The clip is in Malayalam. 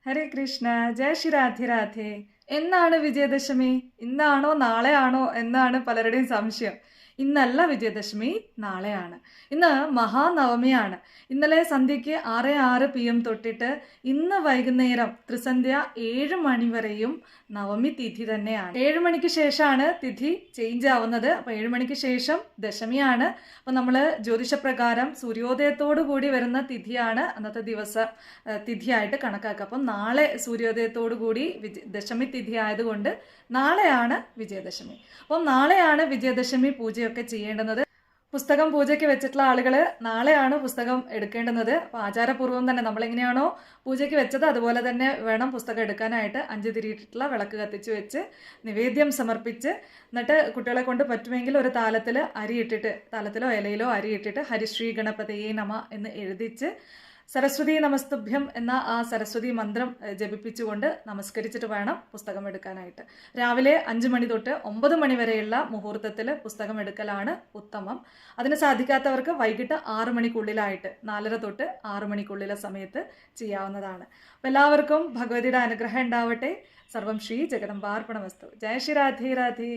ഹരേ കൃഷ്ണ. ജയ ശ്രീ രാധേ രാധേ. എന്നാണ് വിജയദശമി? ഇന്നാണോ നാളെയാണോ എന്നാണ് പലരുടെയും സംശയം. ഇന്നല്ല വിജയദശമി, നാളെയാണ്. ഇന്ന് മഹാനവമിയാണ്. ഇന്നലെ സന്ധ്യയ്ക്ക് 6:06 PM തൊട്ടിട്ട് ഇന്ന് വൈകുന്നേരം ത്രിസന്ധ്യ 7 മണി വരെയും നവമി തിഥി തന്നെയാണ്. 7 മണിക്ക് ശേഷമാണ് തിഥി ചേഞ്ച് ആവുന്നത്. അപ്പോൾ 7 മണിക്ക് ശേഷം ദശമിയാണ്. അപ്പോൾ നമ്മൾ ജ്യോതിഷപ്രകാരം സൂര്യോദയത്തോടു കൂടി വരുന്ന തിഥിയാണ് അന്നത്തെ ദിവസ തിഥിയായിട്ട് കണക്കാക്കുക. അപ്പം നാളെ സൂര്യോദയത്തോടു കൂടി ദശമി തിഥി ആയതുകൊണ്ട് നാളെയാണ് വിജയദശമി. അപ്പം നാളെയാണ് വിജയദശമി പൂജയൊക്കെ ചെയ്യേണ്ടുന്നത്. പുസ്തകം പൂജയ്ക്ക് വെച്ചിട്ടുള്ള ആളുകൾ നാളെയാണ് പുസ്തകം എടുക്കേണ്ടുന്നത്. അപ്പോൾ ആചാരപൂർവ്വം തന്നെ നമ്മളെങ്ങനെയാണോ പൂജയ്ക്ക് വെച്ചത് അതുപോലെ തന്നെ വേണം പുസ്തകം എടുക്കാനായിട്ട്. 5 തിരിയിട്ടിട്ടുള്ള വിളക്ക് കത്തിച്ച് വെച്ച് നിവേദ്യം സമർപ്പിച്ച് എന്നിട്ട് കുട്ടികളെ കൊണ്ട് പറ്റുമെങ്കിൽ ഒരു താലത്തിൽ അരിയിട്ടിട്ട്, താലത്തിലോ ഇലയിലോ അരിയിട്ടിട്ട് ഹരിശ്രീ ഗണപതയേ നമ എന്ന് എഴുതിച്ച് സരസ്വതി നമസ്തുഭ്യം എന്ന ആ സരസ്വതി മന്ത്രം ജപിപ്പിച്ചുകൊണ്ട് നമസ്കരിച്ചിട്ട് വേണം പുസ്തകം എടുക്കാനായിട്ട്. രാവിലെ 5 മണി തൊട്ട് 9 മണി വരെയുള്ള മുഹൂർത്തത്തിൽ പുസ്തകം എടുക്കലാണ് ഉത്തമം. അതിന് സാധിക്കാത്തവർക്ക് വൈകിട്ട് 6 മണിക്കുള്ളിലായിട്ട് 4:30 തൊട്ട് 6 മണിക്കുള്ളിലെ സമയത്ത് ചെയ്യാവുന്നതാണ്. അപ്പം എല്ലാവർക്കും ഭഗവതിയുടെ അനുഗ്രഹം ഉണ്ടാവട്ടെ. സർവം ശ്രീ ജഗദംബാർപ്പണമസ്തു. ജയ ശ്രീ രാധേ രാധേ.